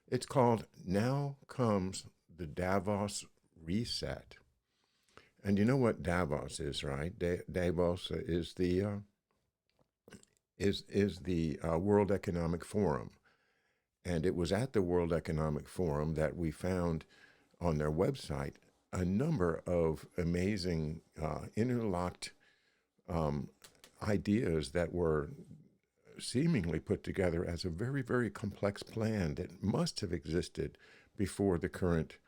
It's called Now Comes the Davos Reset. And you know what Davos is, right? Davos is the World Economic Forum. And it was at the World Economic Forum that we found on their website a number of amazing interlocked ideas that were seemingly put together as a very, very complex plan that must have existed before the current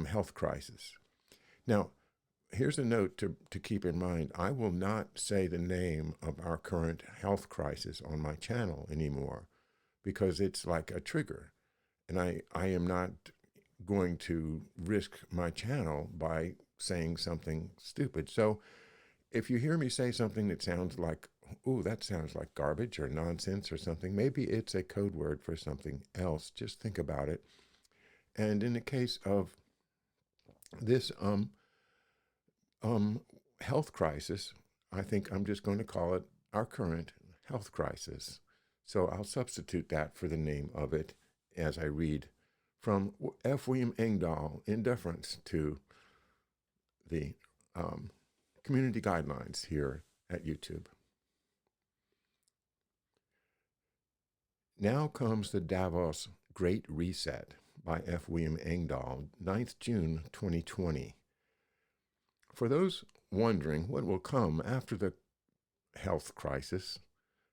health crisis. Now, here's a note to keep in mind. I will not say the name of our current health crisis on my channel anymore because it's like a trigger. And I am not going to risk my channel by saying something stupid. So if you hear me say something that sounds like, ooh, that sounds like garbage or nonsense or something, maybe it's a code word for something else. Just think about it. And in the case of this health crisis, I think I'm just going to call it our current health crisis. So I'll substitute that for the name of it as I read from Wm Engdahl in deference to the community guidelines here at YouTube. Now comes the Davos Great Reset by Wm Engdahl, 9th June 2020. For those wondering what will come after the health crisis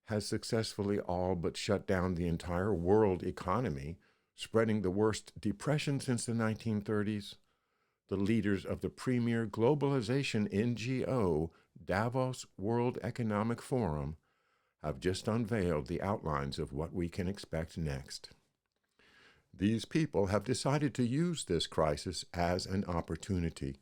has successfully all but shut down the entire world economy, spreading the worst depression since the 1930s, the leaders of the premier globalization NGO, Davos World Economic Forum, have just unveiled the outlines of what we can expect next. These people have decided to use this crisis as an opportunity.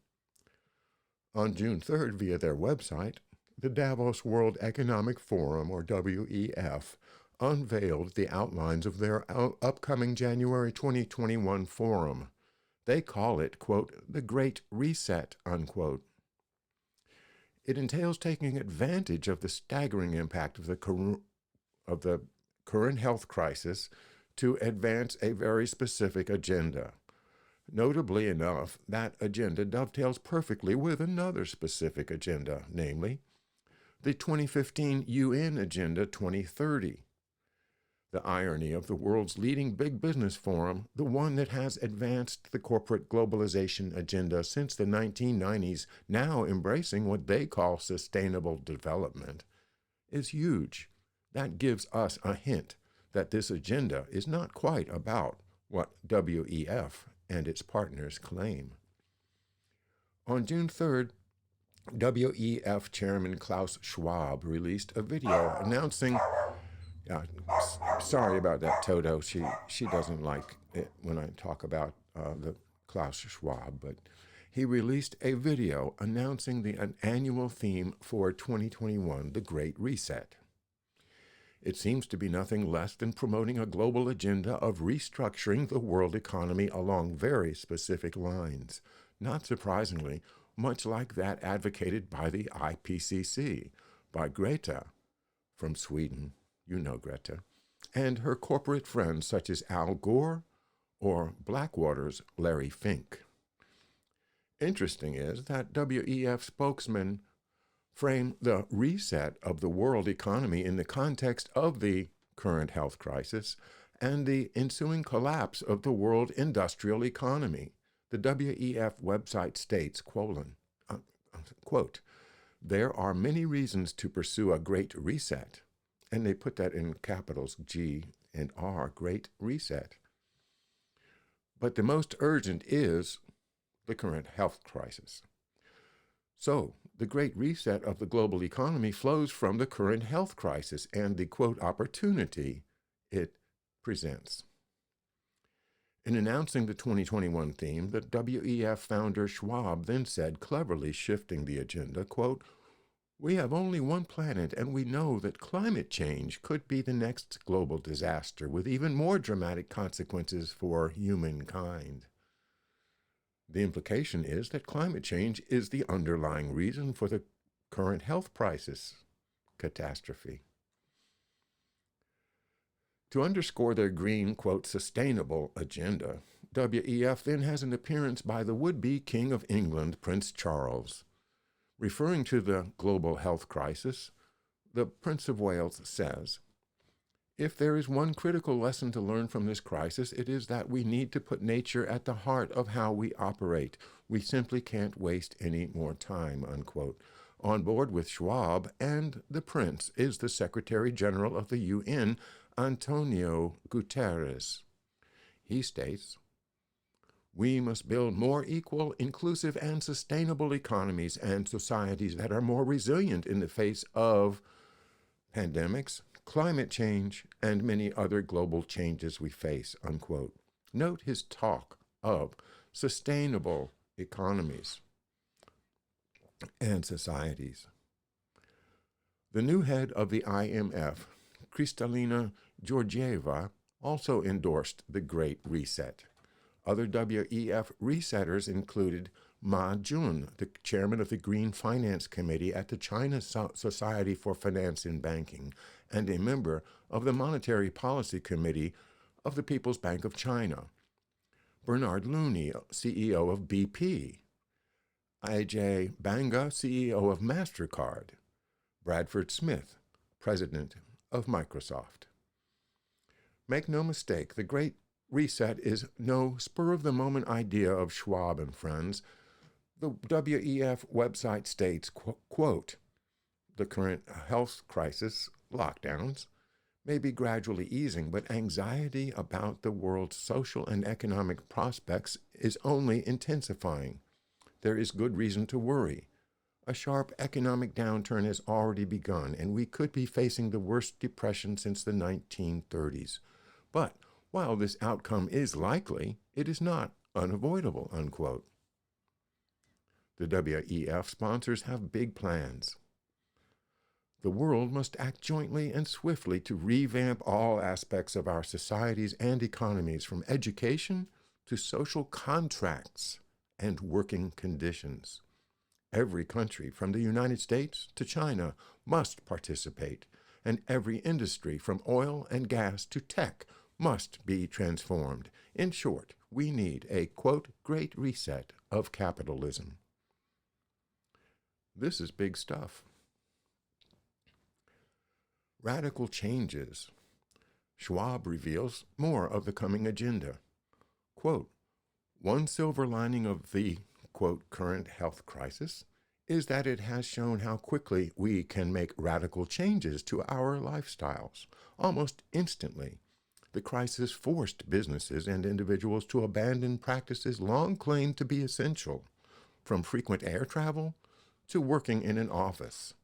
On June 3rd, via their website, the Davos World Economic Forum, or WEF, unveiled the outlines of their upcoming January 2021 forum. They call it, quote, the Great Reset, unquote. It entails taking advantage of the staggering impact of the current health crisis to advance a very specific agenda. Notably enough, that agenda dovetails perfectly with another specific agenda, namely the 2015 UN Agenda 2030. The irony of the world's leading big business forum, the one that has advanced the corporate globalization agenda since the 1990s, now embracing what they call sustainable development, is huge. That gives us a hint that this agenda is not quite about what WEF and its partners claim. On June 3rd, WEF Chairman Klaus Schwab released a video announcing, sorry about that, Toto. She doesn't like it when I talk about the Klaus Schwab, but he released a video announcing an annual theme for 2021, the Great Reset. It seems to be nothing less than promoting a global agenda of restructuring the world economy along very specific lines. Not surprisingly, much like that advocated by the IPCC, by Greta from Sweden, you know Greta, and her corporate friends such as Al Gore or Blackwater's Larry Fink. Interesting is that WEF spokesman frame the reset of the world economy in the context of the current health crisis and the ensuing collapse of the world industrial economy. The WEF website states, quote, there are many reasons to pursue a great reset, and they put that in capitals G and R, great reset. But the most urgent is the current health crisis. So, the great reset of the global economy flows from the current health crisis and the, quote, opportunity it presents. In announcing the 2021 theme, the WEF founder Schwab then said, cleverly shifting the agenda, quote, we have only one planet, and we know that climate change could be the next global disaster with even more dramatic consequences for humankind. The implication is that climate change is the underlying reason for the current health crisis catastrophe. To underscore their green, quote, sustainable agenda, WEF then has an appearance by the would-be King of England, Prince Charles. Referring to the global health crisis, the Prince of Wales says, "If there is one critical lesson to learn from this crisis, it is that we need to put nature at the heart of how we operate. We simply can't waste any more time," unquote. On board with Schwab and the Prince is the Secretary General of the UN, Antonio Guterres. He states, "We must build more equal, inclusive, and sustainable economies and societies that are more resilient in the face of pandemics, climate change, and many other global changes we face," unquote. Note his talk of sustainable economies and societies. The new head of the IMF, Kristalina Georgieva, also endorsed the Great Reset. Other WEF resetters included Ma Jun, the chairman of the Green Finance Committee at the China Society for Finance and Banking, and a member of the Monetary Policy Committee of the People's Bank of China. Bernard Looney, CEO of BP. Ajay Banga, CEO of MasterCard. Bradford Smith, president of Microsoft. Make no mistake, the Great Reset is no spur-of-the-moment idea of Schwab and friends. The WEF website states, quote, "The current health crisis, lockdowns, may be gradually easing, but anxiety about the world's social and economic prospects is only intensifying. There is good reason to worry. A sharp economic downturn has already begun, and we could be facing the worst depression since the 1930s. But while this outcome is likely, it is not unavoidable," unquote. The WEF sponsors have big plans. The world must act jointly and swiftly to revamp all aspects of our societies and economies, from education to social contracts and working conditions. Every country, from the United States to China, must participate, and every industry, from oil and gas to tech, must be transformed. In short, we need a, quote, great reset of capitalism. This is big stuff. Radical changes. Schwab reveals more of the coming agenda. Quote, "One silver lining of the, quote, current health crisis is that it has shown how quickly we can make radical changes to our lifestyles. Almost instantly, the crisis forced businesses and individuals to abandon practices long claimed to be essential, from frequent air travel to working in an office.